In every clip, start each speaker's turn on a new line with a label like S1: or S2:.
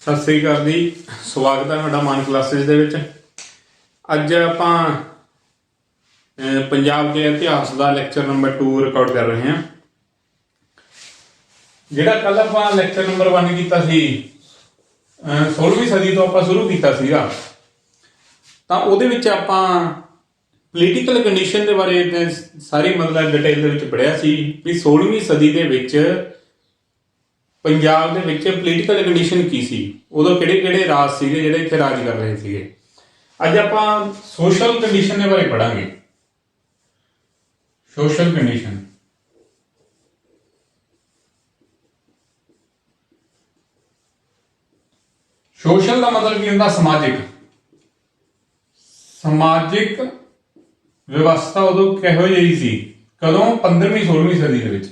S1: ਸਤਿ ਸ੍ਰੀ ਅਕਾਲ ਜੀ। ਸਵਾਗਤ ਹੈ ਤੁਹਾਡਾ ਮਾਨ ਕਲਾਸਿਸ ਦੇ ਵਿੱਚ। ਅੱਜ ਆਪਾਂ ਪੰਜਾਬ ਦੇ ਇਤਿਹਾਸ ਦਾ ਲੈਕਚਰ ਨੰਬਰ 2 ਰਿਕਾਰਡ ਕਰ ਰਹੇ ਹਾਂ। ਜਿਹੜਾ ਕੱਲ ਆਪਾਂ ਲੈਕਚਰ ਨੰਬਰ 1 ਕੀਤਾ ਸੀ 16ਵੀਂ ਸਦੀ ਤੋਂ ਆਪਾਂ ਸ਼ੁਰੂ ਕੀਤਾ ਸੀਗਾ, ਤਾਂ ਉਹਦੇ ਵਿੱਚ ਆਪਾਂ ਪੋਲੀਟੀਕਲ ਕੰਡੀਸ਼ਨ ਦੇ ਬਾਰੇ ਸਾਰੀ ਡਿਟੇਲ ਦੇ ਵਿੱਚ ਪੜ੍ਹਿਆ ਸੀ ਵੀ 16ਵੀਂ ਸਦੀ ਦੇ ਵਿੱਚ ਪੰਜਾਬ ਦੇ ਵਿੱਚ ਪੋਲੀਟੀਕਲ ਕੰਡੀਸ਼ਨ ਕੀ ਸੀ, ਉਦੋਂ ਕਿਹੜੇ ਕਿਹੜੇ ਰਾਜ ਸੀਗੇ ਜਿਹੜੇ ਇੱਥੇ ਰਾਜ ਕਰ ਰਹੇ ਸੀਗੇ। ਅੱਜ ਆਪਾਂ ਸੋਸ਼ਲ ਕੰਡੀਸ਼ਨ ਦੇ ਬਾਰੇ ਪੜਾਂਗੇ। ਸੋਸ਼ਲ ਕੰਡੀਸ਼ਨ ਸੋਸ਼ਲ ਦਾ ਮਤਲਬ ਕੀ ਹੁੰਦਾ? ਸਮਾਜਿਕ ਵਿਵਸਥਾ ਉਦੋਂ ਕਿਹੋ ਜਿਹੀ ਸੀ? ਕਦੋਂ? 15ਵੀਂ 16ਵੀਂ ਸਦੀ ਦੇ ਵਿੱਚ।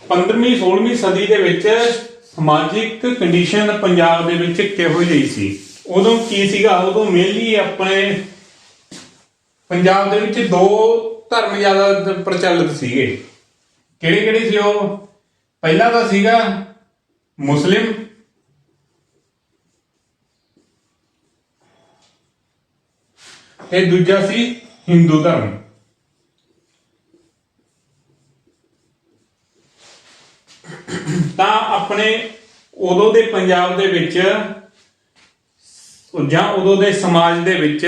S1: 15ਵੀਂ 16ਵੀਂ ਸਦੀ ਦੇ ਵਿੱਚ ਸਮਾਜਿਕ ਕੰਡੀਸ਼ਨ ਪੰਜਾਬ ਦੇ ਵਿੱਚ ਕਿਹੋ ਜਿਹੀ ਸੀ? ਉਦੋਂ ਕੀ ਸੀਗਾ? ਉਦੋਂ ਮੇਨਲੀ ਆਪਣੇ ਪੰਜਾਬ ਦੇ ਵਿੱਚ ਦੋ ਧਰਮ ਜ਼ਿਆਦਾ ਪ੍ਰਚਲਿਤ ਸੀਗੇ। ਕਿਹੜੇ ਕਿਹੜੇ ਸੀ ਉਹ? ਪਹਿਲਾ ਤਾਂ ਸੀਗਾ ਮੁਸਲਿਮ, ਤੇ ਦੂਜਾ ਸੀ ਹਿੰਦੂ ਧਰਮ। ਤਾਂ ਆਪਣੇ ਉਦੋਂ ਦੇ ਪੰਜਾਬ ਦੇ ਵਿੱਚ ਜਾਂ ਉਦੋਂ ਦੇ ਸਮਾਜ ਦੇ ਵਿੱਚ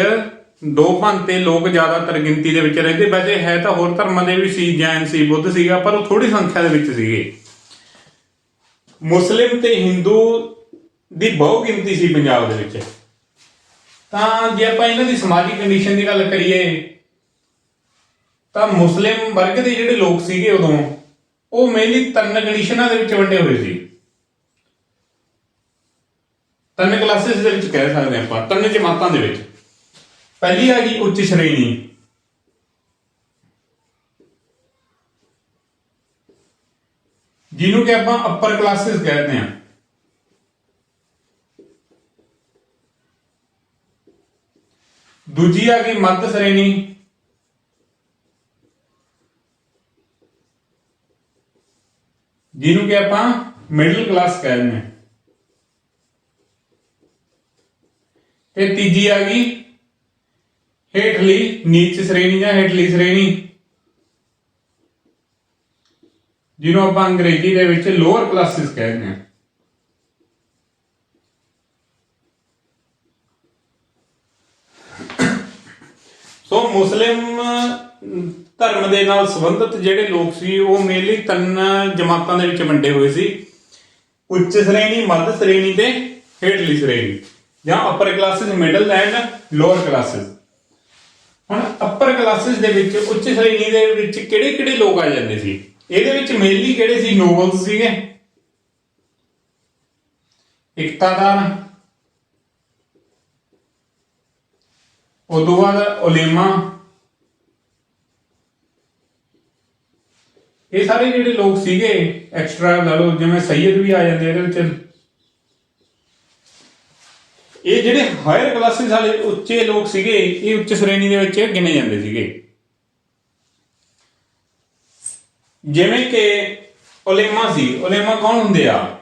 S1: ਦੋ ਭਾਂਤੇ ਲੋਕ ਜ਼ਿਆਦਾਤਰ ਗਿਣਤੀ ਦੇ ਵਿੱਚ ਰਹਿੰਦੇ। ਵੈਸੇ ਹੈ ਤਾਂ ਹੋਰ ਧਰਮਾਂ ਦੇ ਵੀ ਸੀ, ਜੈਨ ਸੀ, ਬੁੱਧ ਸੀਗਾ, ਪਰ ਉਹ ਥੋੜੀ ਸੰਖਿਆ ਦੇ ਵਿੱਚ ਸੀਗੇ। ਮੁਸਲਿਮ ਤੇ ਹਿੰਦੂ ਦੀ ਬਹੁ ਗਿਣਤੀ ਸੀ ਪੰਜਾਬ ਦੇ ਵਿੱਚ। ਤਾਂ ਜੇ ਆਪਾਂ ਇਹਨਾਂ ਦੀ ਸਮਾਜਿਕ ਕੰਡੀਸ਼ਨ ਦੀ ਗੱਲ ਕਰੀਏ ਤਾਂ ਮੁਸਲਿਮ ਵਰਗ ਦੇ ਜਿਹੜੇ ਲੋਕ ਸੀਗੇ ਉਦੋਂ ਉਹ ਮੇਨਲੀ ਤਿੰਨ ਕੰਡੀਸ਼ਨਾਂ ਦੇ ਵਿੱਚ ਵੰਡੇ ਹੋਏ ਸੀ। ਤਿੰਨ ਕਲਾਸਿਸ ਦੇ ਵਿੱਚ ਕਹਿ ਸਕਦੇ ਆਪਾਂ, ਤਿੰਨ ਜਮਾਤਾਂ ਦੇ ਵਿੱਚ। ਪਹਿਲੀ ਆ ਗਈ ਉੱਚ ਸ਼੍ਰੇਣੀ, ਜਿਹਨੂੰ ਕਿ ਆਪਾਂ ਅਪਰ ਕਲਾਸਿਸ ਕਹਿੰਦੇ ਆ। ਦੂਜੀ ਆ ਗਈ ਮੱਧ ਸ਼੍ਰੇਣੀ, ਜਿਹਨੂੰ ਕਿ ਆਪਾਂ ਮਿਡਲ ਕਲਾਸ ਕਹਿੰਦੇ ਆ। ਤੇ ਤੀਜੀ ਆ ਗਈ ਹੇਠਲੀ ਨੀਚ ਸ਼੍ਰੇਣੀ ਜਾਂ ਹੇਠਲੀ ਸ਼੍ਰੇਣੀ, ਜਿਹਨੂੰ ਆਪਾਂ ਅੰਗਰੇਜ਼ੀ ਦੇ ਵਿੱਚ ਲੋਅਰ ਕਲਾਸਿਸ ਕਹਿੰਦੇ ਆ। ਸੋ ਮੁਸਲਿਮ ਧਰਮ ਦੇ ਨਾਲ ਸੰਬੰਧਿਤ ਜਿਹੜੇ ਲੋਕ ਸੀ ਉਹ ਮੇਨਲੀ ਤਿੰਨ ਜਮਾਤਾਂ ਦੇ ਵਿੱਚ ਵੰਡੇ ਹੋਏ ਸੀ: ਉੱਚ ਸ਼੍ਰੇਣੀ, ਮੱਧ ਸ਼੍ਰੇਣੀ ਤੇ ਹੇਠਲੀ ਸ਼੍ਰੇਣੀ, ਜਾਂ upper classes, middle and lower classes. ਹੁਣ ਅਪਰ ਕਲਾਸਿਸ ਦੇ ਵਿੱਚ, ਉੱਚ ਸ਼੍ਰੇਣੀ ਦੇ ਵਿੱਚ ਕਿਹੜੇ ਕਿਹੜੇ ਲੋਕ ਆ ਜਾਂਦੇ ਸੀ? ਇਹਦੇ ਵਿੱਚ ਮੇਨਲੀ ਕਿਹੜੇ ਸੀ? ਨੋਬਲਸ ਸੀਗੇ, ਇਕਤਾਦਾਰ, ਉਦੋਂ ਬਾਅਦ ਉਲੇਮਾ। ਇਹ ਸਾਰੇ ਜਿਹੜੇ ਲੋਕ ਸੀਗੇ ਐਕਸਟਰਾ ਲਾ ਲਓ, ਜਿਵੇਂ ਸੈਯਦ ਵੀ ਆ ਜਾਂਦੇ ਇਹਦੇ ਵਿੱਚ। ਇਹ ਜਿਹੜੇ ਹਾਇਰ ਕਲਾਸਿਸ ਵਾਲੇ ਉੱਚੇ ਲੋਕ ਸੀਗੇ ਇਹ ਉੱਚ ਸ਼੍ਰੇਣੀ ਦੇ ਵਿੱਚ ਗਿਣੇ ਜਾਂਦੇ ਸੀਗੇ। ਜਿਵੇਂ ਕਿ ਉਲੇਮਾ ਸੀ। ਉਲੇਮਾ ਕੌਣ ਹੁੰਦੇ ਆ?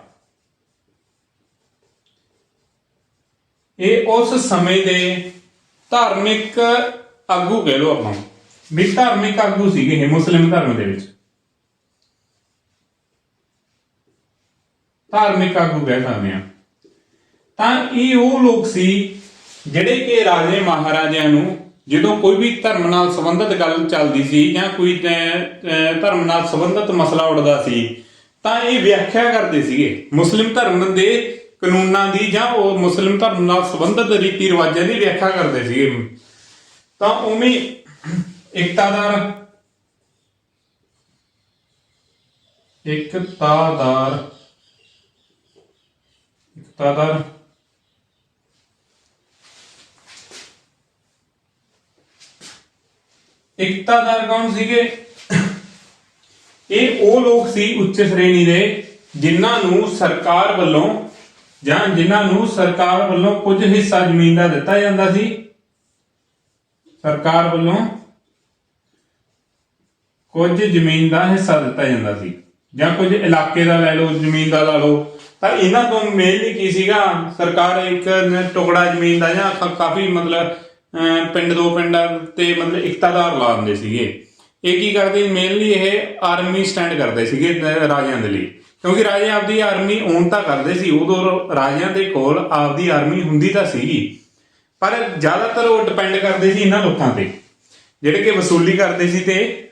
S1: ਇਹ ਉਸ ਸਮੇਂ ਦੇ ਧਾਰਮਿਕ ਆਗੂ ਕਹਿ ਲਓ ਆਪਾਂ, ਵੀ ਧਾਰਮਿਕ ਆਗੂ ਸੀਗੇ ਇਹ ਮੁਸਲਿਮ ਧਰਮ ਦੇ ਵਿੱਚ। ਧਾਰਮਿਕ ਆਗੂ ਕਹਿ ਸਕਦੇ ਆ। ਤਾਂ ਇਹ ਉਹ ਲੋਕ ਸੀ ਜਿਹੜੇ ਕਿ ਰਾਜੇ ਮਹਾਰਾਜਿਆਂ ਨੂੰ ਜਦੋਂ ਕੋਈ ਵੀ ਧਰਮ ਨਾਲ ਸੰਬੰਧਿਤ ਗੱਲ ਚੱਲਦੀ ਸੀ ਜਾਂ ਕੋਈ ਧਰਮ ਨਾਲ ਸੰਬੰਧਿਤ ਮਸਲਾ ਉੱਠਦਾ ਸੀ ਤਾਂ ਇਹ ਵਿਆਖਿਆ ਕਰਦੇ ਸੀਗੇ ਮੁਸਲਿਮ ਧਰਮ ਦੇ ਕਾਨੂੰਨਾਂ ਦੀ, ਜਾਂ ਉਹ ਮੁਸਲਿਮ ਧਰਮ ਨਾਲ ਸੰਬੰਧਿਤ ਰੀਤੀ ਰਿਵਾਜਾਂ ਦੀ ਵਿਆਖਿਆ ਕਰਦੇ ਸੀਗੇ। ਤਾਂ ਉਵੇਂ ਇਕਤਾਦਾਰ ਇਕਤਾਦਾਰ ਕੌਣ ਸੀਗੇ? ਇਹ ਉਹ ਲੋਕ ਸੀ ਉੱਚ ਸ਼੍ਰੇਣੀ ਦੇ ਜਿਨ੍ਹਾਂ ਨੂੰ ਸਰਕਾਰ ਵੱਲੋਂ ਕੁਝ ਹਿੱਸਾ ਜ਼ਮੀਨ ਦਾ ਦਿੱਤਾ ਜਾਂਦਾ ਸੀ। ਸਰਕਾਰ ਵੱਲੋਂ ਕੁਝ ਜ਼ਮੀਨ ਦਾ ਹਿੱਸਾ ਦਿੱਤਾ ਜਾਂਦਾ ਸੀ। ਜਾਂ ਕੁਝ ਇਲਾਕੇ ਦਾ ਲੈ ਲਓ, ਜ਼ਮੀਨ ਦਾ ਲਾ ਲਓ, ਤਾਂ ਇਹਨਾਂ ਤੋਂ ਮੇਨਲੀ ਕੀ ਸੀਗਾ, ਸਰਕਾਰ ਇੱਕ ਟੁਕੜਾ ਜ਼ਮੀਨ ਦਾ ਜਾਂ ਕਾਫੀ ਮਤਲਬ ਪਿੰਡ ਦੋ ਪਿੰਡਾਂ ਤੇ ਮਤਲਬ ਇਕਤਾਦਾਰ ਲਾ ਦਿੰਦੇ ਸੀਗੇ। ਇਹ ਕੀ ਕਰਦੇ ਮੇਨਲੀ, ਇਹ ਆਰਮੀ ਸਟੈਂਡ ਕਰਦੇ ਸੀਗੇ ਰਾਜਿਆਂ ਦੇ ਲਈ, ਕਿਉਂਕਿ ਰਾਜੇ ਆਪਦੀ ਆਰਮੀ ਓਨ ਤਾਂ ਕਰਦੇ ਸੀ, ਉਦੋਂ ਰਾਜਿਆਂ ਦੇ ਕੋਲ ਆਪਦੀ ਆਰਮੀ ਹੁੰਦੀ ਤਾਂ ਸੀਗੀ, ਪਰ ਜ਼ਿਆਦਾਤਰ ਉਹ ਡਿਪੈਂਡ ਕਰਦੇ ਸੀ ਇਹਨਾਂ ਲੋਕਾਂ ਤੇ ਜਿਹੜੇ ਕਿ ਵਸੂਲੀ ਕਰਦੇ ਸੀ ਤੇ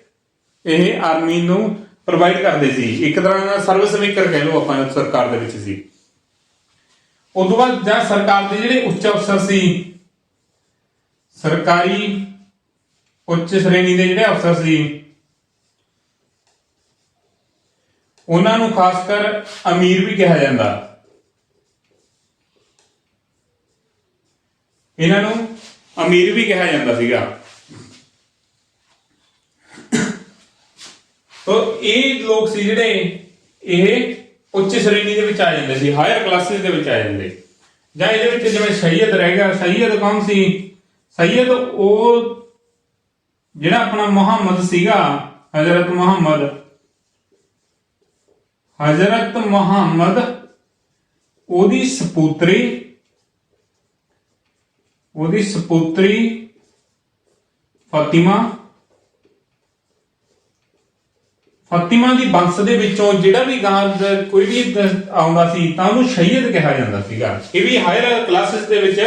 S1: ਇਹ ਆਰਮੀ ਨੂੰ ਪ੍ਰੋਵਾਈਡ ਕਰਦੇ ਸੀ। ਇੱਕ ਤਰ੍ਹਾਂ ਦਾ ਸਰਵਿਸ ਮੇਕਰ ਕਹਿ ਲਓ ਆਪਾਂ, ਸਰਕਾਰ ਦੇ ਵਿੱਚ ਸੀ। ਉਸ ਤੋਂ ਬਾਅਦ ਜਾਂ ਸਰਕਾਰ ਦੇ ਜਿਹੜੇ ਉੱਚ ਅਫਸਰ ਸੀ, ਸਰਕਾਰੀ ਉੱਚ ਸ਼੍ਰੇਣੀ ਦੇ ਜਿਹੜੇ ਅਫਸਰ ਸੀ, ਉਹਨਾਂ ਨੂੰ ਖਾਸ ਕਰ ਅਮੀਰ ਵੀ ਕਿਹਾ ਜਾਂਦਾ। ਇਹਨਾਂ ਨੂੰ ਅਮੀਰ ਵੀ ਕਿਹਾ ਜਾਂਦਾ ਸੀਗਾ। ਤੋ ਇਹ ਲੋਕ ਸੀ ਜਿਹੜੇ ਇਹ ਉੱਚ ਸ਼੍ਰੇਣੀ ਦੇ ਵਿੱਚ ਆ ਜਾਂਦੇ ਸੀ, ਹਾਇਰ ਕਲਾਸਿਸ ਦੇ ਵਿੱਚ ਆ ਜਾਂਦੇ। ਜਾਂ ਇਹਦੇ ਵਿੱਚ ਜਿਵੇਂ ਸੈਯਦ ਰਹਿ ਗਿਆ, ਸੈਯਦ ਕੌਣ ਸੀ? ਸੈਯਦ ਉਹ ਜਿਹੜਾ ਆਪਣਾ ਮੁਹੰਮਦ ਸੀਗਾ, ਹਜ਼ਰਤ ਮੁਹੰਮਦ ਉਹਦੀ ਸਪੁੱਤਰੀ ਫਾਤਿਮਾ ਦੀ ਵੰਸ਼ ਦੇ ਵਿੱਚੋਂ ਜਿਹੜਾ ਵੀ ਗਾਂ ਕੋਈ ਵੀ ਆਉਂਦਾ ਸੀ ਤਾਂ ਉਹਨੂੰ ਸੈਯਦ ਕਿਹਾ ਜਾਂਦਾ ਸੀਗਾ। ਇਹ ਵੀ ਹਾਇਰ ਕਲਾਸਿਸ ਦੇ ਵਿੱਚ,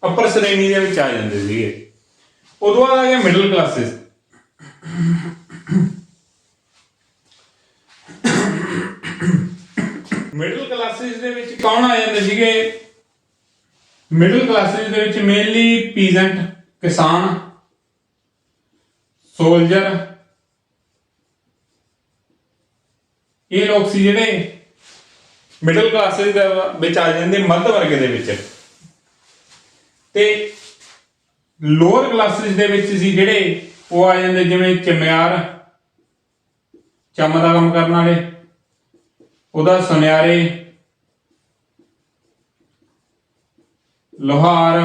S1: ਅਪਰ ਸ਼੍ਰੇਣੀ ਦੇ ਵਿੱਚ ਆ ਜਾਂਦੇ ਸੀਗੇ। ਉਦੋਂ ਬਾਅਦ ਆ ਗਿਆ ਮਿਡਲ ਕਲਾਸਿਸ। ਮਿਡਲ ਕਲਾਸਿਸ ਦੇ ਵਿੱਚ ਕੌਣ ਆ ਜਾਂਦੇ ਸੀਗੇ? ਮਿਡਲ ਕਲਾਸਿਸ ਦੇ ਵਿੱਚ ਮੇਨਲੀ ਪੀਜ਼ੈਂਟ, ਕਿਸਾਨ, ਸੋਲਜਰ, ਇਹ ਲੋਕ ਸੀ ਜਿਹੜੇ ਮਿਡਲ ਕਲਾਸਿਸ ਦੇ ਵਿੱਚ ਆ ਜਾਂਦੇ, ਮੱਧ ਵਰਗ ਦੇ ਵਿੱਚ। ਤੇ ਲੋਅਰ ਕਲਾਸਿਸ ਦੇ ਵਿੱਚ ਸੀ ਜਿਹੜੇ ਉਹ ਆ ਜਾਂਦੇ ਜਿਵੇਂ ਚਮਿਆਰ, ਚੰਮ ਦਾ ਕੰਮ ਕਰਨ ਵਾਲੇ, ਉਹਦਾ ਸੁਨਿਆਰੇ, ਲੋਹਾਰ,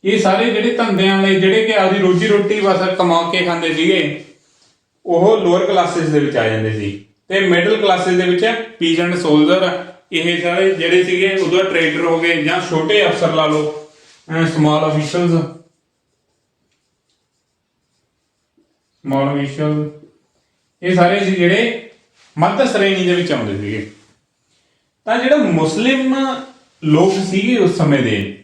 S1: ਇਹ ਸਾਰੇ ਜਿਹੜੇ ਧੰਦਿਆਂ ਵਾਲੇ ਜਿਹੜੇ ਕਿ ਆਪਦੀ ਰੋਜੀ ਰੋਟੀ ਬਸ ਕਮਾ ਕੇ ਖਾਂਦੇ ਸੀਗੇ, ਉਹ ਲੋਅਰ ਕਲਾਸਿਸ ਦੇ ਵਿੱਚ ਆ ਜਾਂਦੇ ਸੀ। ਤੇ ਮਿਡਲ ਕਲਾਸਿਸ ਦੇ ਵਿੱਚ ਪੀਜ਼ੈਂਟ, ਸੋਲਜਰ, ਇਹ ਸਾਰੇ ਜਿਹੜੇ ਸੀਗੇ ਉਦੋਂ ਟ੍ਰੇਡਰ ਹੋ ਗਏ ਜਾਂ ਛੋਟੇ ਅਫਸਰ ਲਾ ਲਓ, ਸਮਾਲ ਅਫੀਸ਼ੀਅਲ, ਇਹ ਸਾਰੇ ਸੀ ਜਿਹੜੇ ਮੱਧ ਸ਼੍ਰੇਣੀ ਦੇ ਵਿੱਚ ਆਉਂਦੇ ਸੀਗੇ। ਤਾਂ ਜਿਹੜਾ ਮੁਸਲਿਮ ਲੋਕ ਸੀਗੇ ਉਸ ਸਮੇਂ ਦੇ,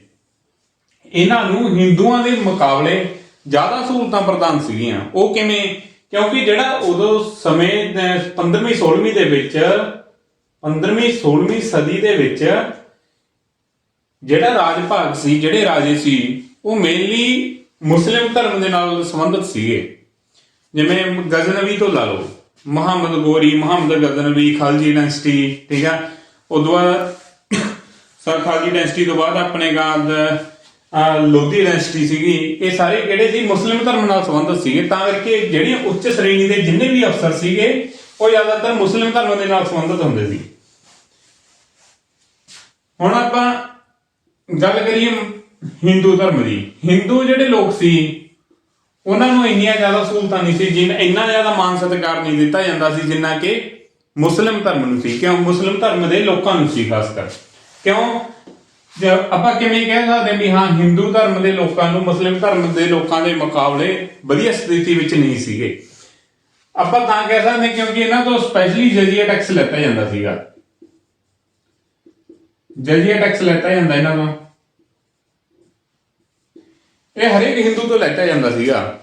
S1: ਇਹਨਾਂ ਨੂੰ ਹਿੰਦੂਆਂ ਦੇ ਮੁਕਾਬਲੇ ਜ਼ਿਆਦਾ ਸਹੂਲਤਾਂ ਪ੍ਰਦਾਨ ਸੀਗੀਆਂ। ਉਹ ਕਿਵੇਂ? ਕਿਉਂਕਿ ਜਿਹੜਾ ਉਦੋਂ ਸਮੇਂ 15ਵੀਂ 16ਵੀਂ ਦੇ ਵਿੱਚ, 15ਵੀਂ 16ਵੀਂ ਸਦੀ ਦੇ ਵਿੱਚ ਜਿਹੜਾ ਰਾਜ ਭਾਗ ਸੀ, ਜਿਹੜੇ ਰਾਜੇ ਸੀ, ਉਹ ਮੇਨਲੀ ਮੁਸਲਿਮ ਧਰਮ ਦੇ ਨਾਲ ਸੰਬੰਧਿਤ ਸੀਗੇ। ਜਿਵੇਂ ਗਜ਼ਨਵੀ ਤੋਂ ਲਾ ਲਓ, ਮੁਹੰਮਦ ਗੋਰੀ, ਮੁਹੰਮਦ ਗਜ਼ਨਵੀ, ਖਾਲਜੀ ਡਾਇਨੈਸਟੀ, ਠੀਕ ਆ। ਉਦੋਂ ਬਾਅਦ ਖਾਲਜੀ ਡਾਇਨੈਸਟੀ ਤੋਂ ਬਾਅਦ ਆਪਣੇ ਲੋਧੀ ਡਾਇਨੈਸਟੀ ਸੀਗੀ। ਇਹ ਸਾਰੇ ਕਿਹੜੇ ਸੀ? ਮੁਸਲਿਮ ਧਰਮ ਨਾਲ ਸੰਬੰਧਿਤ ਸੀਗੇ। ਤਾਂ ਕਰਕੇ ਜਿਹੜੀਆਂ ਉੱਚ ਸ਼੍ਰੇਣੀ ਦੇ ਜਿੰਨੇ ਵੀ ਅਫਸਰ ਸੀਗੇ ਉਹ ਜ਼ਿਆਦਾਤਰ ਮੁਸਲਿਮ ਧਰਮ ਦੇ ਨਾਲ ਸੰਬੰਧਿਤ ਹੁੰਦੇ ਸੀ। ਹੁਣ ਆਪਾਂ ਗੱਲ ਕਰੀਏ ਹਿੰਦੂ ਧਰਮ ਦੀ। ਹਿੰਦੂ ਜਿਹੜੇ ਲੋਕ ਸੀ ਉਹਨਾਂ ਨੂੰ ਇੰਨੀਆਂ ਜ਼ਿਆਦਾ ਸਹੂਲਤਾਂ ਨਹੀਂ ਸੀ, ਇੰਨਾ ਜ਼ਿਆਦਾ ਮਾਨ ਸਤਿਕਾਰ ਨਹੀਂ ਦਿੱਤਾ ਜਾਂਦਾ ਸੀ ਜਿੰਨਾ ਕਿ ਮੁਸਲਿਮ ਧਰਮ ਨੂੰ ਸੀ। ਕਿਉਂ? ਮੁਸਲਿਮ ਧਰਮ ਦੇ ਲੋਕਾਂ ਨੂੰ ਸੀ ਖਾਸ ਕਰ। ਕਿਉਂ? ਆਪਾਂ ਕਿਵੇਂ ਕਹਿ ਸਕਦੇ ਵੀ ਹਾਂ ਹਿੰਦੂ ਧਰਮ ਦੇ ਲੋਕਾਂ ਨੂੰ ਮੁਸਲਿਮ ਧਰਮ ਦੇ ਲੋਕਾਂ ਦੇ ਮੁਕਾਬਲੇ ਵਧੀਆ ਸਥਿਤੀ ਵਿੱਚ ਨਹੀਂ ਸੀਗੇ? ਆਪਾਂ ਤਾਂ ਕਹਿ ਸਕਦੇ ਕਿਉਂਕਿ ਇਹਨਾਂ ਤੋਂ ਸਪੈਸ਼ਲੀ ਜਜ਼ੀਆ ਟੈਕਸ ਲੈਤਾ ਜਾਂਦਾ ਸੀਗਾ। ਜਜ਼ੀਆ ਟੈਕਸ ਲੈਤਾ ਜਾਂਦਾ ਇਹਨਾਂ ਤੋਂ, ਇਹ ਹਰੇਕ ਹਿੰਦੂ ਤੋਂ ਲੈਤਾ ਜਾਂਦਾ ਸੀਗਾ।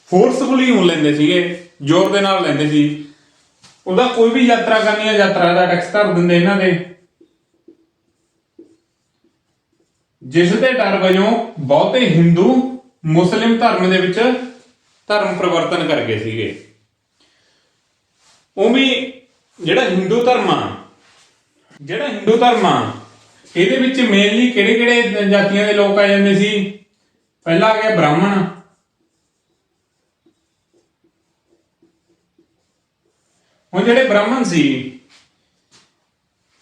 S1: ਫੋਰਸਫੁਲੀ ਹੁਣ ਲੈਂਦੇ ਸੀਗੇ, ਜ਼ੋਰ ਦੇ ਨਾਲ ਲੈਂਦੇ ਸੀ। ਉਹਦਾ ਕੋਈ ਵੀ ਯਾਤਰਾ ਕਰਨੀ ਹੈ, ਯਾਤਰਾ ਦਾ ਟੈਕਸ ਧਰ ਦਿੰਦੇ ਇਹਨਾਂ ਦੇ, ਜਿਸ ਦੇ ਡਰ ਵਜੋਂ ਬਹੁਤੇ ਹਿੰਦੂ ਮੁਸਲਿਮ ਧਰਮ ਦੇ ਵਿੱਚ ਧਰਮ ਪਰਿਵਰਤਨ ਕਰ ਗਏ ਸੀਗੇ। ਉਵੇਂ ਜਿਹੜਾ ਹਿੰਦੂ ਧਰਮ ਆ ਇਹਦੇ ਵਿੱਚ ਮੇਨਲੀ ਕਿਹੜੇ ਜਾਤੀਆਂ ਦੇ ਲੋਕ ਆ ਜਾਂਦੇ ਸੀ? ਪਹਿਲਾ ਆ ਗਿਆ ਬ੍ਰਾਹਮਣ, ਹੁਣ ਜਿਹੜੇ ਬ੍ਰਾਹਮਣ ਸੀ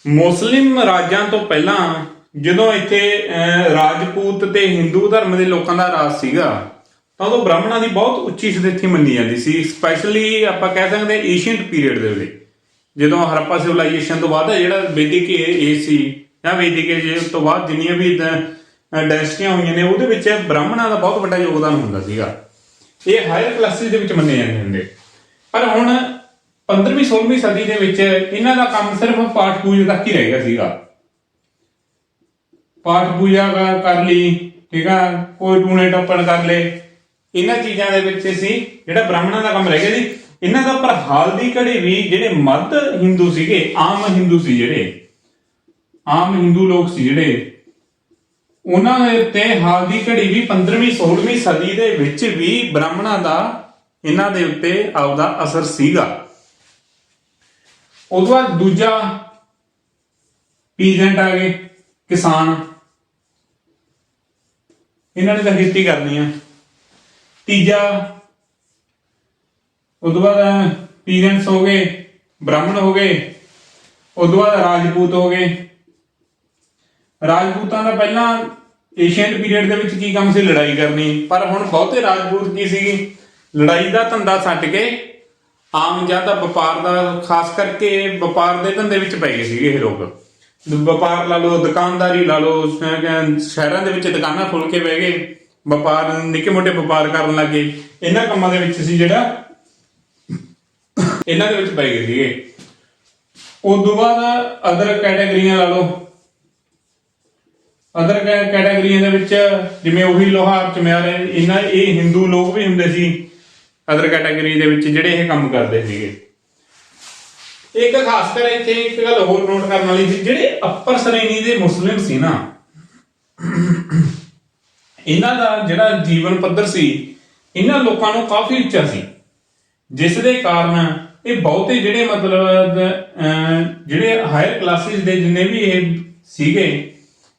S1: ਮੁਸਲਿਮ ਰਾਜਾਂ ਤੋਂ ਪਹਿਲਾਂ ਜਦੋਂ ਇੱਥੇ ਰਾਜਪੂਤ ਤੇ ਹਿੰਦੂ ਧਰਮ ਦੇ ਲੋਕਾਂ ਦਾ ਰਾਜ ਸੀਗਾ ਉਦੋਂ ਬ੍ਰਾਹਮਣਾਂ ਦੀ ਬਹੁਤ ਉੱਚੀ ਸਥਿਤੀ ਮੰਨੀ ਜਾਂਦੀ ਸੀ, ਸਪੈਸ਼ਲੀ ਆਪਾਂ ਕਹਿ ਸਕਦੇ ਹਾਂ ਏਸ਼ੀਅਨ ਪੀਰੀਅਡ ਦੇ ਵੇਲੇ, ਜਦੋਂ ਹਰੱਪਾ ਸਿਵਲਾਈਜੇਸ਼ਨ ਤੋਂ ਬਾਅਦ ਜਿਹੜਾ ਵੈਦਿਕ ਏਜ ਸੀ ਜਾਂ ਵੈਦਿਕ ਏਜ ਤੋਂ ਬਾਅਦ ਜਿੰਨੀਆਂ ਵੀ ਡਾਇਨੈਸਟੀਆਂ ਹੋਈਆਂ ਨੇ ਉਹਦੇ ਵਿੱਚ ਬ੍ਰਾਹਮਣਾਂ ਦਾ ਬਹੁਤ ਵੱਡਾ ਯੋਗਦਾਨ ਹੁੰਦਾ ਸੀਗਾ। ਇਹ ਹਾਇਰ ਕਲਾਸਿਸ ਦੇ ਵਿੱਚ ਮੰਨੇ ਜਾਂਦੇ ਹੁੰਦੇ। ਪਰ ਹੁਣ 15ਵੀਂ 16ਵੀਂ ਸਦੀ ਦੇ ਵਿੱਚ ਇਹਨਾਂ ਦਾ ਕੰਮ ਸਿਰਫ ਪਾਠ ਪੂਜਾ ਤੱਕ ਹੀ ਰਹਿ ਗਿਆ ਸੀਗਾ। ਪਾਠ ਪੂਜਾ ਕਰ ਲਈ, ਠੀਕ ਆ, ਕੋਈ ਟੂਣੇ ਟੱਪਣ ਕਰ ਲਏ, ਇਹਨਾਂ ਚੀਜ਼ਾਂ ਦੇ ਵਿੱਚ ਸੀ ਜਿਹੜਾ ਬ੍ਰਾਹਮਣਾਂ ਦਾ ਕੰਮ ਰਹਿ ਗਿਆ ਸੀ ਇਹਨਾਂ ਦਾ। ਪਰ ਹਾਲ ਦੀ ਘੜੀ ਵੀ ਜਿਹੜੇ ਮੱਧ ਹਿੰਦੂ ਸੀਗੇ, ਆਮ ਹਿੰਦੂ ਸੀ, ਜਿਹੜੇ ਆਮ ਹਿੰਦੂ ਲੋਕ ਸੀ ਜਿਹੜੇ, ਉਹਨਾਂ ਦੇ ਉੱਤੇ ਹਾਲ ਦੀ ਘੜੀ ਵੀ 15ਵੀਂ 16ਵੀਂ ਸਦੀ ਦੇ ਵਿੱਚ ਵੀ ਬ੍ਰਾਹਮਣਾਂ ਦਾ ਇਹਨਾਂ ਦੇ ਉੱਤੇ ਆਪਦਾ ਅਸਰ ਸੀਗਾ। ਉਸ ਤੋਂ ਬਾਅਦ ਦੂਜਾ ਪੀਜੈਂਟ ਆ ਗਏ, ਕਿਸਾਨ, ਇਹਨਾਂ ਨੇ ਤਾਂ ਖੇਤੀ ਕਰਨੀ ਆ। ਤੀਜਾ ਉਸ ਤੋਂ ਬਾਅਦ ਪੀਜੈਂਟਸ ਹੋ ਗਏ, ਬ੍ਰਾਹਮਣ ਹੋ ਗਏ। ਉਸ ਤੋਂ ਬਾਅਦ ਰਾਜਪੂਤ ਹੋ ਗਏ। ਰਾਜਪੂਤਾਂ ਦਾ ਪਹਿਲਾਂ ਏਸ਼ੀਅਨ ਪੀਰੀਅਡ ਦੇ ਵਿੱਚ ਕੀ ਕੰਮ ਸੀ? ਲੜਾਈ ਕਰਨੀ। ਪਰ ਹੁਣ ਬਹੁਤੇ ਰਾਜਪੂਤ ਕੀ ਸੀਗੀ? ਲੜਾਈ ਦਾ ਧੰਦਾ ਛੱਡ ਕੇ ਆਮ ਜਾਂ ਤਾਂ ਵਪਾਰ ਦਾ, ਖਾਸ ਕਰਕੇ ਵਪਾਰ ਦੇ ਧੰਦੇ ਵਿੱਚ ਪੈ ਗਏ ਸੀਗੇ ਇਹ ਲੋਕ। ਵਪਾਰ ਲਾ ਲਓ, ਦੁਕਾਨਦਾਰੀ ਲਾ ਲਓ, ਸ਼ਹਿਰਾਂ ਦੇ ਵਿੱਚ ਦੁਕਾਨਾਂ ਖੋਲ ਕੇ ਬਹਿ ਗਏ, ਵਪਾਰ, ਨਿੱਕੇ ਮੋਟੇ ਵਪਾਰ ਕਰਨ ਲੱਗੇ। ਇਹਨਾਂ ਕੰਮਾਂ ਦੇ ਵਿੱਚ ਸੀ ਜਿਹੜਾ ਇਹਨਾਂ ਦੇ ਵਿੱਚ ਪੈ ਗਏ ਸੀਗੇ। ਉਸ ਤੋਂ ਬਾਅਦ ਅਦਰ ਕੈਟਾਗਰੀਆਂ ਲਾ ਲਓ। ਅਦਰ ਕੈਟਾਗਰੀਆਂ ਦੇ ਵਿੱਚ ਜਿਵੇਂ ਉਹੀ ਲੋਹਾਰ, ਚਮਿਆਰ, ਇਹ ਹਿੰਦੂ ਲੋਕ ਵੀ ਹੁੰਦੇ ਸੀ ਅਦਰ ਕੈਟਾਗਰੀ ਦੇ ਵਿੱਚ ਜਿਹੜੇ ਇਹ ਕੰਮ ਕਰਦੇ ਸੀਗੇ। ਇੱਕ ਖਾਸ ਕਰ ਇੱਥੇ ਇੱਕ ਗੱਲ ਹੋਰ ਨੋਟ ਕਰਨ ਵਾਲੀ ਸੀ, ਜਿਹੜੇ ਅੱਪਰ ਸ਼੍ਰੇਣੀ ਦੇ ਮੁਸਲਿਮ ਸੀ ਨਾ, ਇਹਨਾਂ ਦਾ ਜਿਹੜਾ ਜੀਵਨ ਪੱਧਰ ਸੀ ਇਹਨਾਂ ਲੋਕਾਂ ਨੂੰ ਕਾਫੀ ਉੱਚਾ ਸੀ, ਜਿਸ ਦੇ ਕਾਰਨ ਇਹ ਬਹੁਤੇ ਜਿਹੜੇ ਮਤਲਬ ਜਿਹੜੇ ਹਾਇਰ ਕਲਾਸਿਸ ਦੇ ਜਿੰਨੇ ਵੀ ਇਹ ਸੀਗੇ,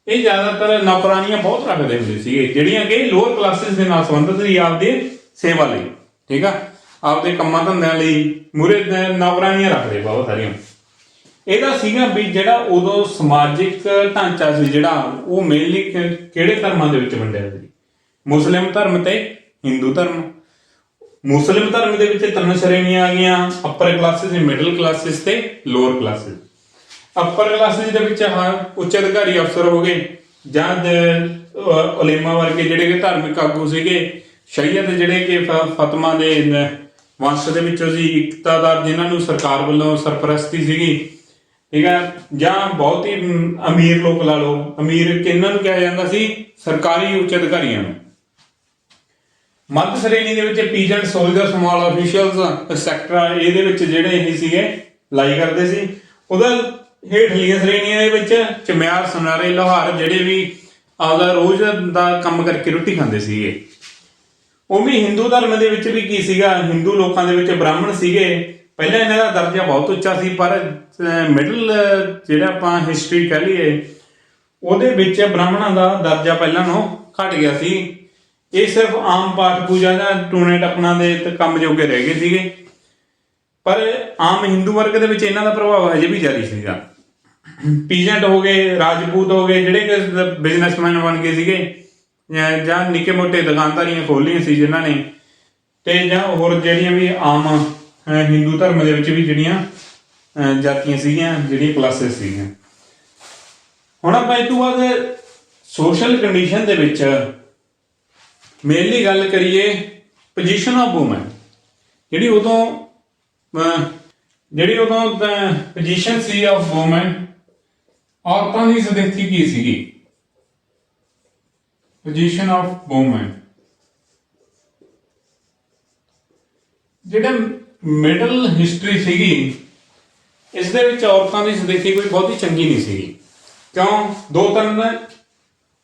S1: ਇਹ ਜ਼ਿਆਦਾਤਰ ਨੌਕਰਾਨੀਆਂ ਬਹੁਤ ਰੱਖਦੇ ਹੁੰਦੇ ਸੀਗੇ, ਜਿਹੜੀਆਂ ਕਿ ਲੋਅਰ ਕਲਾਸਿਸ ਦੇ ਨਾਲ ਸੰਬੰਧਿਤ ਸੀ ਆਪਦੇ ਸੇਵਾ ਲਈ, ਠੀਕ ਆ, ਆਪਦੇ ਕੰਮਾਂ ਧੰਦਿਆਂ ਲਈ ਮੂਰੇ ਨੌਕਰਾਨੀਆਂ ਰੱਖਦੇ ਬਹੁਤ ਸਾਰੀਆਂ। ਇਹਦਾ ਸੀਗਾ ਵੀ ਜਿਹੜਾ ਉਦੋਂ ਸਮਾਜਿਕ ਢਾਂਚਾ ਸੀ ਜਿਹੜਾ ਉਹ ਮੇਨਲੀ ਕਿਹੜੇ ਧਰਮਾਂ ਦੇ ਵਿੱਚ ਵੰਡਿਆ ਸੀ? ਮੁਸਲਿਮ ਧਰਮ ਤੇ ਹਿੰਦੂ ਧਰਮ। ਮੁਸਲਿਮ ਧਰਮ ਦੇ ਵਿੱਚ ਤਿੰਨ ਸ਼੍ਰੇਣੀਆਂ ਆ ਗਈਆਂ, ਅੱਪਰ ਕਲਾਸਿਸ, ਮਿਡਲ ਕਲਾਸਿਸ ਤੇ ਲੋਅਰ ਕਲਾਸਿਸ। ਅੱਪਰ ਕਲਾਸਿਸ ਦੇ ਵਿੱਚ ਉੱਚ ਅਧਿਕਾਰੀ ਅਫਸਰ ਹੋ ਗਏ ਜਾਂ ਉਲੇਮਾ ਵਰਗੇ ਜਿਹੜੇ ਕਿ ਧਾਰਮਿਕ ਆਗੂ ਸੀਗੇ, ਸ਼ਰੀਅਤ ਜਿਹੜੇ ਕਿ ਫਾਤਿਮਾ ਦੇ ਵੰਸ਼ ਦੇ ਵਿੱਚੋਂ ਸੀ, ਇਕਤਾਦਾਰ ਜਿਨ੍ਹਾਂ ਨੂੰ ਸਰਕਾਰ ਵੱਲੋਂ ਸਰਪ੍ਰਸਤੀ ਸੀਗੀ, ਠੀਕ ਹੈ, ਜਾਂ ਬਹੁਤ ਹੀ ਅਮੀਰ ਲੋਕ ਲਾ ਲਓ। ਅਮੀਰ ਕਿਹਨਾਂ ਨੂੰ ਕਿਹਾ ਜਾਂਦਾ ਸੀ? ਸਰਕਾਰੀ ਉੱਚ ਅਧਿਕਾਰੀਆਂ ਨੂੰ। ਮੱਧ ਸ਼੍ਰੇਣੀ ਦੇ ਵਿੱਚ ਪੀਜੈਂਟ, ਸੋਲਜਰ, ਸਮਾਲ ਅਫੀਸ਼ੀਅਲਸ ਐਕਸੈਕਟਰਾ, ਇਹਦੇ ਵਿੱਚ ਜਿਹੜੇ ਇਹ ਸੀਗੇ ਲਾਈ ਕਰਦੇ ਸੀ। ਉਹਦਾ ਹੇਠਲੀਆਂ ਸ਼੍ਰੇਣੀਆਂ ਦੇ ਵਿੱਚ ਚਮਿਆਰ, ਸੁਨਾਰੇ, ਲੋਹਾਰ, ਜਿਹੜੇ ਵੀ ਆਪਦਾ ਰੋਜ਼ ਦਾ ਕੰਮ ਕਰਕੇ ਰੋਟੀ ਖਾਂਦੇ ਸੀਗੇ। ਉਹ ਵੀ ਹਿੰਦੂ ਧਰਮ ਦੇ ਵਿੱਚ ਵੀ ਕੀ ਸੀਗਾ? ਹਿੰਦੂ ਲੋਕਾਂ ਦੇ ਵਿੱਚ ਬ੍ਰਾਹਮਣ ਸੀਗੇ। ਪਹਿਲਾਂ ਇਹਨਾਂ ਦਾ ਦਰਜਾ ਬਹੁਤ ਉੱਚਾ ਸੀ, ਪਰ ਮਿਡਲ ਜਿਹੜਾ ਆਪਾਂ ਹਿਸਟਰੀ ਕਹਿ ਲਈਏ ਉਹਦੇ ਵਿੱਚ ਬ੍ਰਾਹਮਣਾਂ ਦਾ ਦਰਜਾ ਪਹਿਲਾਂ ਨਾਲੋਂ ਘਟ ਗਿਆ ਸੀ। ਇਹ ਸਿਰਫ ਆਮ ਪਾਠ ਪੂਜਾ ਜਾਂ ਟੂਣੇ ਟੱਪਣਾ ਦੇ ਕੰਮ ਜੋਗੇ ਰਹਿ ਗਏ ਸੀਗੇ, ਪਰ ਆਮ ਹਿੰਦੂ ਵਰਗ ਦੇ ਵਿੱਚ ਇਹਨਾਂ ਦਾ ਪ੍ਰਭਾਵ ਹਜੇ ਵੀ ਜਾਰੀ ਸੀਗਾ। ਪੀਜੈਂਟ ਹੋ ਗਏ, ਰਾਜਪੂਤ ਹੋ ਗਏ, ਜਿਹੜੇ ਕਿ ਬਿਜ਼ਨਸਮੈਨ ਬਣ ਗਏ ਸੀਗੇ ਜਾਂ ਨਿੱਕੇ ਮੋਟੇ ਦੁਕਾਨਦਾਰੀਆਂ ਖੋਲੀਆਂ ਸੀ ਜਿਨ੍ਹਾਂ ਨੇ, ਤੇ ਜਾਂ ਹੋਰ ਜਿਹੜੀਆਂ ਵੀ ਆਮ ਹਿੰਦੂ ਧਰਮ ਦੇ ਵਿੱਚ ਵੀ ਜਿਹੜੀਆਂ ਜਾਤੀਆਂ ਸੀਗੀਆਂ, ਜਿਹੜੀਆਂ ਕਲਾਸਿਸ ਸੀਗੀਆਂ। ਹੁਣ ਆਪਾਂ ਇਸ ਤੋਂ ਬਾਅਦ ਸੋਸ਼ਲ ਕੰਡੀਸ਼ਨ ਦੇ ਵਿੱਚ ਮੇਨਲੀ ਗੱਲ ਕਰੀਏ ਪੋਜੀਸ਼ਨ ਆਫ ਵੂਮਨ। ਜਿਹੜੀ ਉਦੋਂ ਪੋਜੀਸ਼ਨ ਸੀ ਆਫ ਵੂਮਨ, ਔਰਤਾਂ ਦੀ ਸਥਿਤੀ ਕੀ ਸੀਗੀ? ਪੋਜੀਸ਼ਨ ਆਫ ਵੂਮਨ, ਜਿਹੜਾ ਮਿਡਲ ਹਿਸਟਰੀ ਸੀਗੀ ਇਸ ਦੇ ਵਿੱਚ ਔਰਤਾਂ ਦੀ ਸਥਿਤੀ ਕੋਈ ਬਹੁਤੀ ਚੰਗੀ ਨਹੀਂ ਸੀਗੀ। ਕਿਉਂ? ਦੋ ਤਿੰਨ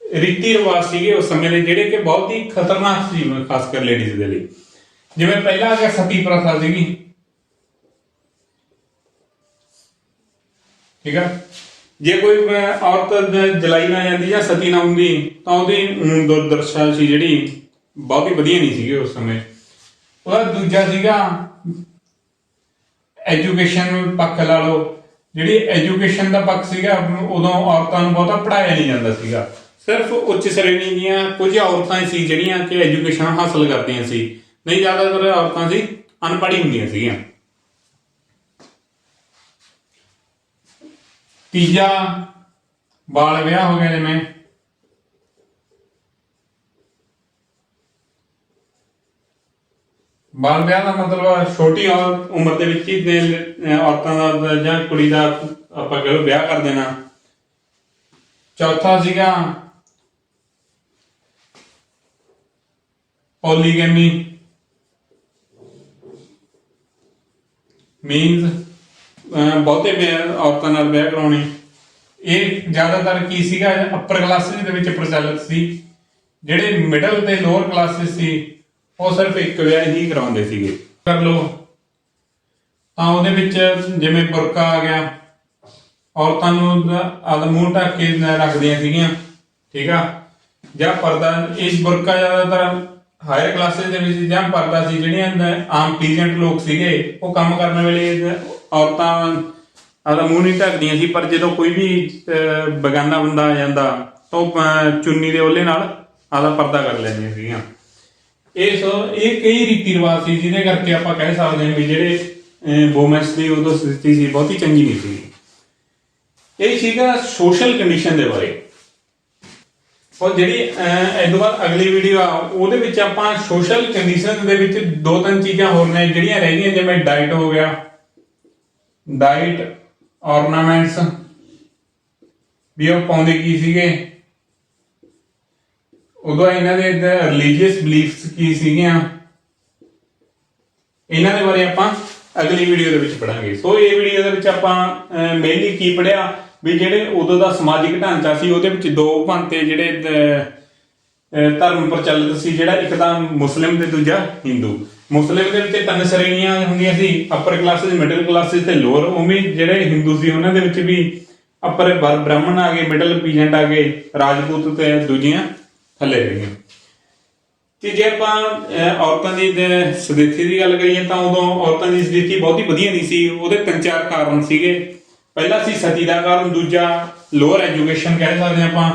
S1: ਰੀਤੀ ਰਿਵਾਜ ਸੀਗੇ ਉਸ ਸਮੇਂ ਦੇ ਜਿਹੜੇ ਕਿ ਬਹੁਤ ਹੀ ਖਤਰਨਾਕ ਸੀ, ਖਾਸ ਕਰ ਲੇਡੀਜ਼ ਦੇ ਲਈ। ਜਿਵੇਂ ਪਹਿਲਾਂ ਆ ਗਿਆ ਸਤੀ ਪ੍ਰਥਾ ਸੀਗੀ, ਠੀਕ ਆ। ਜੇ ਕੋਈ ਔਰਤ ਜਲਾਈ ਨਾ ਜਾਂਦੀ ਜਾਂ ਸਤੀ ਨਾ ਹੁੰਦੀ ਤਾਂ ਉਹਦੀ ਦੁਰਦਸ਼ਾ ਸੀ ਜਿਹੜੀ ਬਹੁਤੀ ਵਧੀਆ ਨਹੀਂ ਸੀਗੀ ਉਸ ਸਮੇਂ। ਉਹਦਾ ਦੂਜਾ ਸੀਗਾ ਐਜੂਕੇਸ਼ਨ ਪੱਖ ਲਾ ਲਓ। ਜਿਹੜੀ ਐਜੂਕੇਸ਼ਨ ਦਾ ਪੱਖ ਸੀਗਾ, ਉਦੋਂ ਔਰਤਾਂ ਨੂੰ ਬਹੁਤਾ ਪੜ੍ਹਾਇਆ ਨਹੀਂ ਜਾਂਦਾ ਸੀਗਾ। ਸਿਰਫ ਉੱਚ ਸ਼੍ਰੇਣੀ ਦੀਆਂ ਕੁਝ ਔਰਤਾਂ ਹੀ ਸੀ ਜਿਹੜੀਆਂ ਕਿ ਐਜੂਕੇਸ਼ਨ ਹਾਸਲ ਕਰਦੀਆਂ ਸੀ, ਨਹੀਂ ਜ਼ਿਆਦਾਤਰ ਔਰਤਾਂ ਸੀ ਅਨਪੜ੍ਹ ਹੀ ਹੁੰਦੀਆਂ ਸੀਗੀਆਂ। ਤੀਜਾ ਬਾਲ ਵਿਆਹ ਹੋ ਗਿਆ। ਜਿਵੇਂ ਬਾਲ ਵਿਆਹ ਦਾ ਮਤਲਬ ਛੋਟੀ ਉਮਰ ਦੇ ਵਿੱਚ ਹੀ ਔਰਤਾਂ ਦਾ ਜਾਂ ਕੁੜੀ ਦਾ ਆਪਾਂ ਕਹੋ ਵਿਆਹ ਕਰ ਦੇਣਾ। ਚੌਥਾ ਸੀਗਾ ਪੋਲੀਗੈਮੀ, ਮੀਨਸ ਬਹੁਤੇ ਔਰਤਾਂ ਨਾਲ ਵਿਆਹ ਕਰਾਉਣੇ। ਇਹ ਜ਼ਿਆਦਾਤਰ ਕੀ ਸੀਗਾ, ਅਪਰ ਕਲਾਸਿਸ ਦੇ ਵਿੱਚ ਪ੍ਰਚਲਿਤ ਸੀ। ਜਿਹੜੇ ਮਿਡਲ ਤੇ ਲੋਅਰ ਕਲਾਸਿਸ ਸੀ ਉਹ ਸਿਰਫ ਇੱਕ ਵਿਆਹ ਹੀ ਕਰਾਉਂਦੇ ਸੀਗੇ। ਕਰ ਲਓ ਤਾਂ ਉਹਦੇ ਵਿੱਚ ਜਿਵੇਂ ਬੁਰਕਾ ਆ ਗਿਆ, ਔਰਤਾਂ ਨੂੰ ਆਦ ਮੂੰਹ ਢੱਕ ਕੇ ਰੱਖਦੀਆਂ ਸੀਗੀਆਂ, ਠੀਕ ਆ, ਜਾਂ ਪਰਦਾ। ਇਸ ਬੁਰਕਾ ਜ਼ਿਆਦਾਤਰ ਹਾਇਰ ਕਲਾਸਿਸ ਦੇ ਵਿੱਚ ਜਾਂ ਪਰਦਾ ਸੀ। ਜਿਹੜੀਆਂ ਆਮ ਪੀਜੈਂਟ ਲੋਕ ਸੀਗੇ ਉਹ ਕੰਮ ਕਰਨ ਵੇਲੇ ਔਰਤਾਂ ਆਦਾ ਮੂੰਹ ਨਹੀਂ ਢੱਕਦੀਆਂ ਸੀ, ਪਰ ਜਦੋਂ ਕੋਈ ਵੀ ਬੇਗਾਨਾ ਬੰਦਾ ਆ ਜਾਂਦਾ ਤਾਂ ਉਹ ਚੁੰਨੀ ਦੇ ਓਲੇ ਨਾਲ ਆਦਾ ਪਰਦਾ ਕਰ ਲੈਂਦੀਆਂ ਸੀਗੀਆਂ। ਇਹ ਕਈ ਰੀਤੀ ਰਿਵਾਜ ਸੀ ਜਿਹਦੇ ਕਰਕੇ ਆਪਾਂ ਕਹਿ ਸਕਦੇ ਹਾਂ ਵੀ ਜਿਹੜੇ ਵੂਮੈਨਸ ਦੀ ਉਦੋਂ ਸਥਿਤੀ ਸੀ ਬਹੁਤੀ ਚੰਗੀ ਨਹੀਂ ਸੀ। ਇਹ ਸੀਗਾ ਸੋਸ਼ਲ ਕੰਡੀਸ਼ਨ ਦੇ ਬਾਰੇ। ਔਰ ਜਿਹੜੀ ਇਸ ਤੋਂ ਬਾਅਦ ਅਗਲੀ ਵੀਡੀਓ ਆ ਉਹਦੇ ਵਿੱਚ ਆਪਾਂ ਸੋਸ਼ਲ ਕੰਡੀਸ਼ਨ ਦੇ ਵਿੱਚ 2-3 ਚੀਜ਼ਾਂ ਹੋਰ ਨੇ ਜਿਹੜੀਆਂ ਰਹਿ ਗਈਆਂ, ਜਿਵੇਂ ਡਾਈਟ ਹੋ ਗਿਆ, ਡਾਈਟ, ਔਰਨਾਮੈਂਟਸ ਵੀ ਉਹ ਪਾਉਂਦੇ ਕੀ ਸੀਗੇ, ਉਦੋਂ ਇਹਨਾਂ ਦੇ ਰਿਲੀਜੀਅਸ ਬਲੀਫਸ ਕੀ ਸੀਗੀਆਂ, ਇਹਨਾਂ ਦੇ ਬਾਰੇ ਆਪਾਂ ਅਗਲੀ ਵੀਡੀਓ ਦੇ ਵਿੱਚ ਪੜਾਂਗੇ। ਸੋ ਇਹ ਵੀਡੀਓ ਦੇ ਵਿੱਚ ਆਪਾਂ ਮੇਨਲੀ ਕੀ ਪੜਿਆ ਵੀ ਜਿਹੜੇ ਉਦੋਂ ਦਾ ਸਮਾਜਿਕ ਢਾਂਚਾ ਸੀ ਉਹਦੇ ਵਿੱਚ ਦੋ ਭਾਂਤੇ ਜਿਹੜੇ ਧਰਮ ਪ੍ਰਚਲਿਤ ਸੀ, ਜਿਹੜਾ ਇੱਕ ਤਾਂ ਮੁਸਲਿਮ ਤੇ ਦੂਜਾ ਹਿੰਦੂ। ਮੁਸਲਿਮ ਦੇ ਵਿੱਚ 3 ਸ਼੍ਰੇਣੀਆਂ ਹੁੰਦੀਆਂ ਸੀ, ਅਪਰ ਕਲਾਸਿਸ, ਮਿਡਲ ਕਲਾਸਿਸ ਤੇ ਲੋਅਰ। ਉਵੇਂ ਜਿਹੜੇ ਹਿੰਦੂ ਸੀ ਉਹਨਾਂ ਦੇ ਵਿੱਚ ਵੀ ਅਪਰ ਬ੍ਰਾਹਮਣ ਆ ਗਏ, ਮਿਡਲ ਪੀਜੈਂਟ ਆ ਗਏ, ਰਾਜਪੂਤ ਤੇ ਦੂਜੀਆਂ ਥੱਲੇ ਰਹੀਆਂ। ਤੇ ਜੇ ਆਪਾਂ ਔਰਤਾਂ ਦੀ ਸਥਿਤੀ ਦੀ ਗੱਲ ਕਰੀਏ ਤਾਂ ਉਦੋਂ ਔਰਤਾਂ ਦੀ ਸਥਿਤੀ ਬਹੁਤੀ ਵਧੀਆ ਨਹੀਂ ਸੀ। ਉਹਦੇ 3-4 ਕਾਰਨ ਸੀਗੇ। ਪਹਿਲਾ ਸੀ ਸਤੀ ਦਾ ਕਾਰਨ, ਦੂਜਾ ਲੋਅਰ ਐਜੂਕੇਸ਼ਨ ਕਹਿ ਸਕਦੇ ਆਪਾਂ,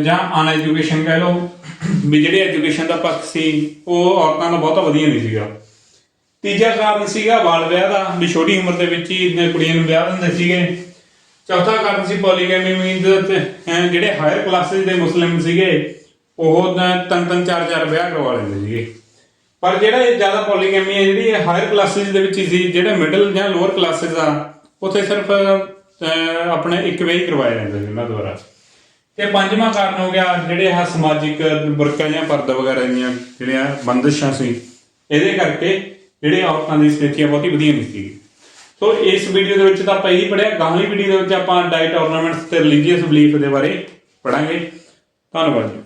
S1: ਜਾਂ ਅਨਐਜੂਕੇਸ਼ਨ ਕਹਿ ਲਓ ਵੀ ਜਿਹੜੇ ਐਜੂਕੇਸ਼ਨ ਦਾ ਪੱਖ ਸੀ ਉਹ ਔਰਤਾਂ ਦਾ ਬਹੁਤਾ ਵਧੀਆ ਨਹੀਂ ਸੀਗਾ। ਤੀਜਾ ਕਾਰਨ ਸੀਗਾ ਬਾਲ ਵਿਆਹ ਦਾ, ਵੀ ਛੋਟੀ ਉਮਰ ਦੇ ਵਿੱਚ ਹੀ ਕੁੜੀਆਂ ਨੂੰ ਵਿਆਹ ਦਿੰਦੇ ਸੀਗੇ। ਚੌਥਾ ਕਾਰਨ ਸੀ ਪੋਲੀਗੈਮੀ, ਮੀਨਸ ਜਿਹੜੇ ਹਾਇਰ ਕਲਾਸਿਸ ਦੇ ਮੁਸਲਿਮ ਸੀਗੇ ਉਹ 3-3 4-4 ਵਿਆਹ ਕਰਵਾ ਲੈਂਦੇ ਸੀਗੇ। ਪਰ ਜਿਹੜਾ ਜ਼ਿਆਦਾ ਪੋਲੀਗੈਮੀ ਹੈ ਜਿਹੜੀ ਹਾਇਰ ਕਲਾਸਿਸ ਦੇ ਵਿੱਚ ਹੀ ਸੀ। ਜਿਹੜੇ ਮਿਡਲ ਜਾਂ ਲੋਅਰ ਕਲਾਸਿਸ ਆ ਉੱਥੇ ਸਿਰਫ ਆਪਣੇ ਇੱਕ ਵਿਆਹ ਹੀ ਕਰਵਾਇਆ ਜਾਂਦਾ ਸੀ ਉਹਨਾਂ ਦੁਆਰਾ। ਤੇ ਪੰਜਵਾਂ ਕਾਰਨ ਹੋ ਗਿਆ ਜਿਹੜੇ ਆਹ ਸਮਾਜਿਕ ਬੁਰਕਾ ਜਾਂ ਪਰਦਾ ਵਗੈਰਾ ਦੀਆਂ ਜਿਹੜੀਆਂ ਬੰਦਿਸ਼ਾਂ ਸੀ, ਇਹਦੇ ਕਰਕੇ ਜਿਹੜੇ ਔਰਤਾਂ ਦੀ ਸਥਿਤੀ ਬਹੁਤੀ ਵਧੀਆ ਨਹੀਂ ਸੀ। ਸੋ ਇਸ ਵੀਡੀਓ ਦੇ ਵਿੱਚ ਤਾਂ ਆਪਾਂ ਇਹੀ ਪੜਿਆ। ਅਗਲੀ ਵੀਡੀਓ ਦੇ ਵਿੱਚ ਆਪਾਂ ਡਾਈਟ, ਔਰਨਾਮੈਂਟਸ ਤੇ ਰਿਲੀਜੀਅਸ ਬਲੀਫ ਦੇ ਬਾਰੇ ਪੜਾਂਗੇ। ਧੰਨਵਾਦ ਜੀ।